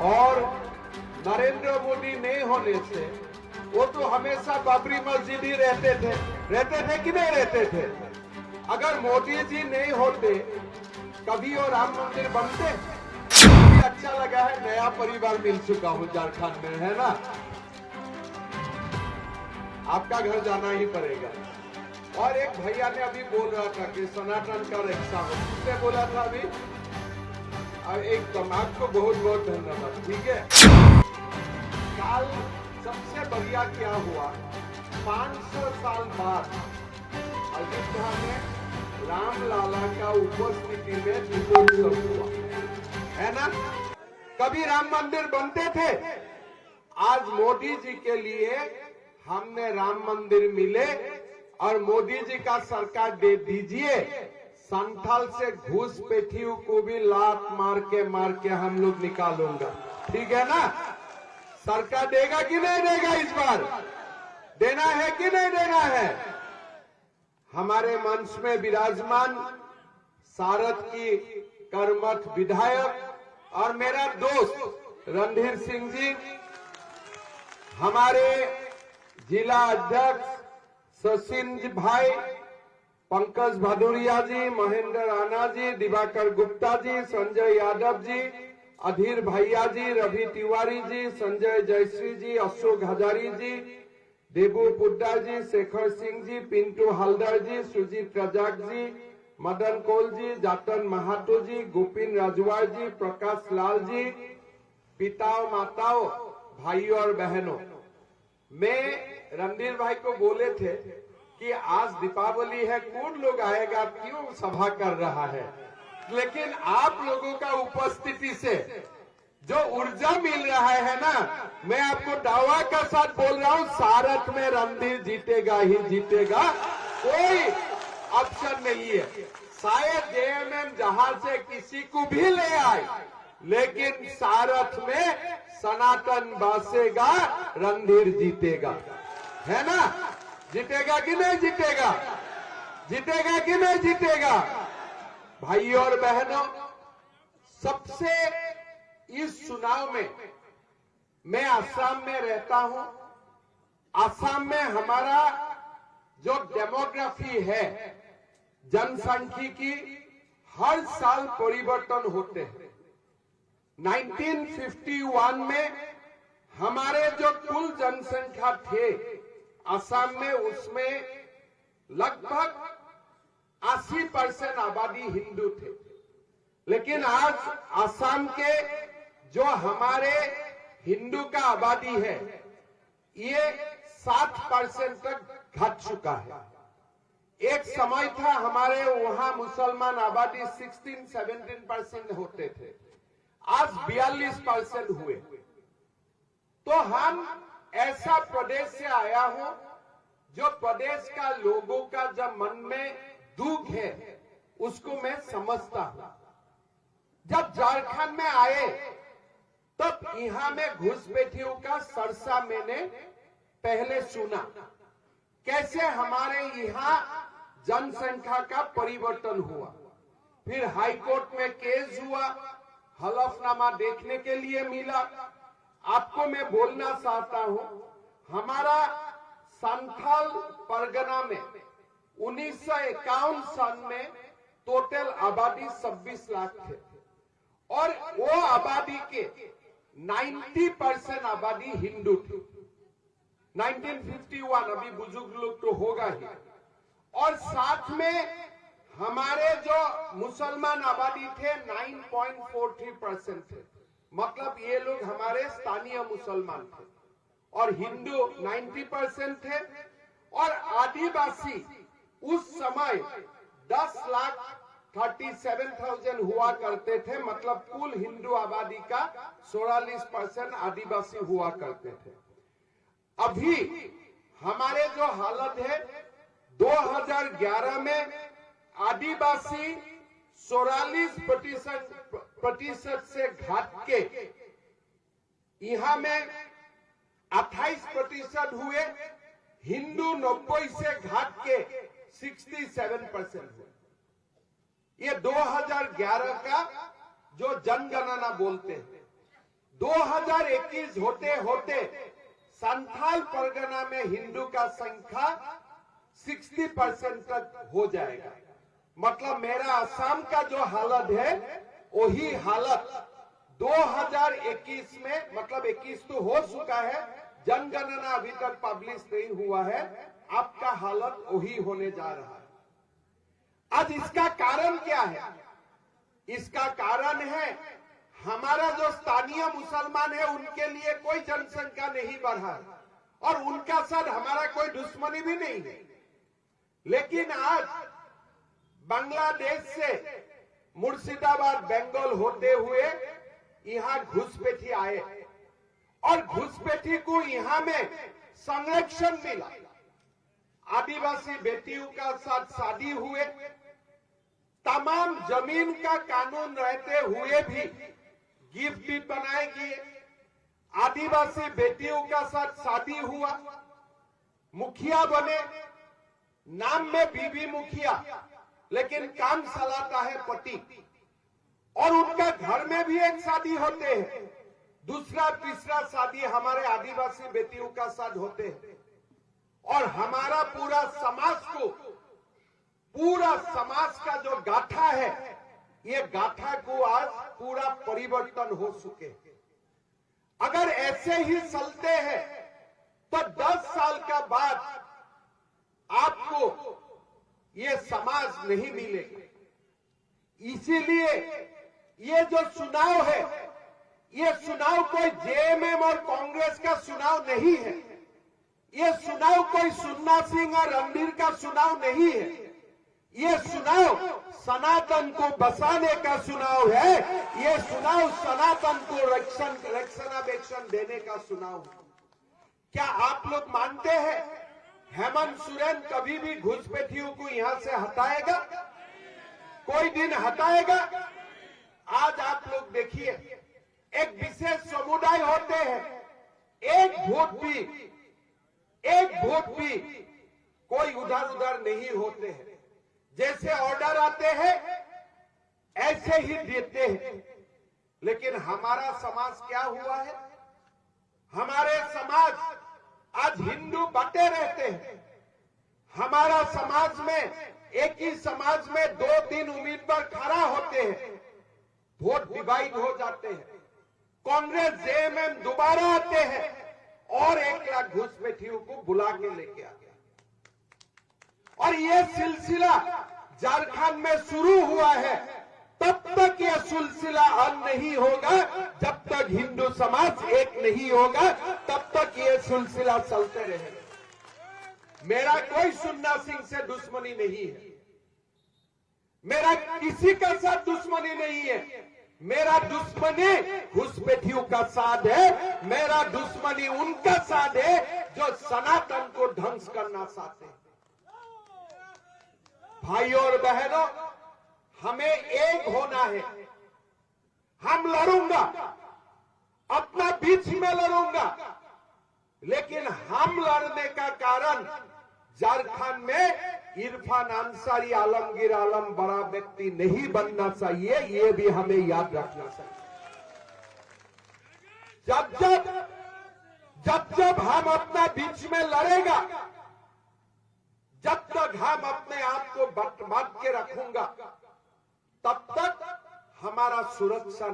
और नरेंद्र मोदी नहीं होने से वो तो हमेशा बाबरी मस्जिद ही रहते थे कि नहीं रहते थे। अगर मोदी जी नहीं होते कभी वो राम मंदिर बनते। अच्छा लगा है, नया परिवार मिल चुका हूं झारखंड में, है ना। आपका घर जाना ही पड़ेगा। और एक भैया ने अभी बोल रहा था कि सनातन का रक्षा हो, किसने बोला था अभी? और एकदम आपको बहुत बहुत धन्यवाद। ठीक है, काल सबसे बढ़िया क्या हुआ, 500 साल बाद अयोध्या में राम लाला का उपस्थिति में दीपोत्सव हुआ, है ना। कभी राम मंदिर बनते थे, आज मोदी जी के लिए हमने राम मंदिर मिले और मोदी जी का सरकार दे दीजिए। संथाल से घुसपैठियों को भी लात मार के हम लोग निकालूंगा, ठीक है ना। सरकार देगा कि नहीं देगा? इस बार देना है कि नहीं देना है? हमारे मंच में विराजमान सारथ की कर्मठ विधायक और मेरा दोस्त रणधीर सिंह जी, हमारे जिला अध्यक्ष सचिन भाई, पंकज भदौरिया जी, महेंद्र राणा जी, दिवाकर गुप्ता जी, संजय यादव जी, अधीर भैया जी, रवि तिवारी जी, संजय जयश्री जी, अशोक हजारी जी, देबू पुड्डा जी, शेखर सिंह जी, पिंटू हल्दर जी, सुजीत रजाक जी, मदन कोल जी, जातन महातो जी, गोपिन राजवार जी, प्रकाश लाल जी, पिताओं माताओं, भाइयों और बहनों, मैं रणधीर भाई को बोले थे कि आज दीपावली है, कौन लोग आएगा, क्यों सभा कर रहा है, लेकिन आप लोगों का उपस्थिति से जो ऊर्जा मिल रहा है ना, मैं आपको दावा के साथ बोल रहा हूं, सारथ में रणधीर जीतेगा ही जीतेगा, कोई ऑप्शन नहीं है। शायद जेएमएम जहां से किसी को भी ले आए, लेकिन सारथ में सनातन बसेगा, रणधीर जीतेगा, है ना। जीतेगा कि नहीं जीतेगा? जीतेगा कि नहीं जीतेगा? भाइयों और बहनों, सबसे इस चुनाव में, मैं आसाम में रहता हूं। आसाम में हमारा जो डेमोग्राफी है, जनसंख्यिकी, हर साल परिवर्तन होते हैं। 1951 में हमारे जो कुल जनसंख्या थे असम में, उसमें लगभग 80% आबादी हिंदू थे, लेकिन आज असम के जो हमारे हिंदू का आबादी है, ये 7% तक घट चुका है। एक समय था हमारे वहां मुसलमान आबादी 16-17% होते थे, आज 42% हुए। तो हम ऐसा प्रदेश से आया हूं जो प्रदेश का लोगों का जब मन में दुख है उसको मैं समझता हूं। जब झारखंड में आए तब यहां में घुसपैठियों का सरसा मैंने पहले सुना, कैसे हमारे यहां जनसंख्या का परिवर्तन हुआ। फिर हाईकोर्ट में केस हुआ, हलफनामा देखने के लिए मिला। आपको मैं बोलना चाहता हूं, हमारा संथाल परगना में 1951 सन में टोटल आबादी 26 लाख थे और वो आबादी के 90% आबादी हिंदू थी। 1951, अभी बुजुर्ग लोग तो होगा ही, और साथ में हमारे जो मुसलमान आबादी थे 9.43% थे, मतलब ये लोग हमारे स्थानीय मुसलमान थे, और हिंदू 90% थे, और आदिवासी उस समय 10,37,000 हुआ करते थे, मतलब कुल हिंदू आबादी का 44% आदिवासी हुआ करते थे। अभी हमारे जो हालत है, 2011 में आदिवासी 44% से घट के यहां में 28% हुए, हिंदू 90 से घट के 67% हुए। ये 2011 का जो जनगणना बोलते हैं, 2021 होते होते संथाल परगना में हिंदू का संख्या 60% तक हो जाएगा। मतलब मेरा असम का जो हालत है वही हालत 2021 में, मतलब 21 तो हो चुका है, जनगणना अभी तक पब्लिश नहीं हुआ है, आपका हालत वही होने जा रहा है। आज इसका कारण क्या है? इसका कारण है हमारा जो स्थानीय मुसलमान है उनके लिए कोई जनसंख्या नहीं बढ़ा और उनका साथ हमारा कोई दुश्मनी भी नहीं है। लेकिन आज बांग्लादेश से मुर्शिदाबाद बंगाल होते हुए यहां घुसपैठी आए और घुसपैठी को यहां में संरक्षण मिला। आदिवासी बेटियों का साथ शादी हुए, तमाम जमीन का कानून रहते हुए भी गिफ्ट भी बनाए गए। आदिवासी बेटियों का साथ शादी हुआ, मुखिया बने, नाम में बीबी मुखिया, लेकिन काम चलाता है पति। और उनका घर में भी एक शादी होते हैं, दूसरा तीसरा शादी हमारे आदिवासी बेटियों का साथ होते हैं। और हमारा पूरा समाज का जो गाथा है, ये गाथा को आज पूरा परिवर्तन हो चुके हैं। अगर ऐसे ही चलते हैं तो 10 साल का बाद आपको ये समाज नहीं मिलेगा। इसीलिए ये जो चुनाव है, ये चुनाव कोई जेएमएम और कांग्रेस का चुनाव नहीं है। ये चुनाव कोई सुन्ना सिंह और रणधीर का चुनाव नहीं है। ये चुनाव सनातन को बसाने का चुनाव है। ये चुनाव सनातन को रक्षणाबेक्षण देने का चुनाव है। क्या आप लोग मानते हैं हेमंत सोरेन कभी भी घुसपैठियों को यहां से हटाएगा? कोई दिन हटाएगा? आज आप लोग देखिए, एक विशेष समुदाय होते हैं, एक वोट भी कोई उधर उधर नहीं होते हैं। जैसे ऑर्डर आते हैं ऐसे ही देते हैं। लेकिन हमारा समाज क्या हुआ है? हमारे समाज आज हिंदू बटे रहते हैं। हमारा समाज में, एक ही समाज में 2-3 उम्मीदवार खड़ा होते हैं, वोट डिवाइड हो जाते हैं। कांग्रेस जेएमएम दोबारा आते हैं और 1 लाख घुसपैठियों को बुला के लेके आते हैं। और ये सिलसिला झारखंड में शुरू हुआ है। तब तक यह सिलसिला अंत नहीं होगा जब तक हिंदू समाज एक नहीं होगा, तब तक यह सिलसिला चलते रहेगा। मेरा कोई सुन्ना सिंह से दुश्मनी नहीं है, मेरा किसी का साथ दुश्मनी नहीं है। मेरा दुश्मनी घुसपैठियों का साथ है। मेरा दुश्मनी उनका साथ है जो सनातन को ध्वंस करना चाहते हैं। भाइयों और बहनों, हमें एक होना है। हम लड़ूंगा, अपना बीच में लड़ूंगा, लेकिन हम लड़ने का कारण झारखंड में इरफान अंसारी, आलमगीर आलम बड़ा व्यक्ति नहीं बनना चाहिए। ये भी हमें याद रखना चाहिए। जब हम अपना बीच में लड़ेगा, जब तक हम अपने आप को बांध के रखूंगा, तब तक हमारा सुरक्षा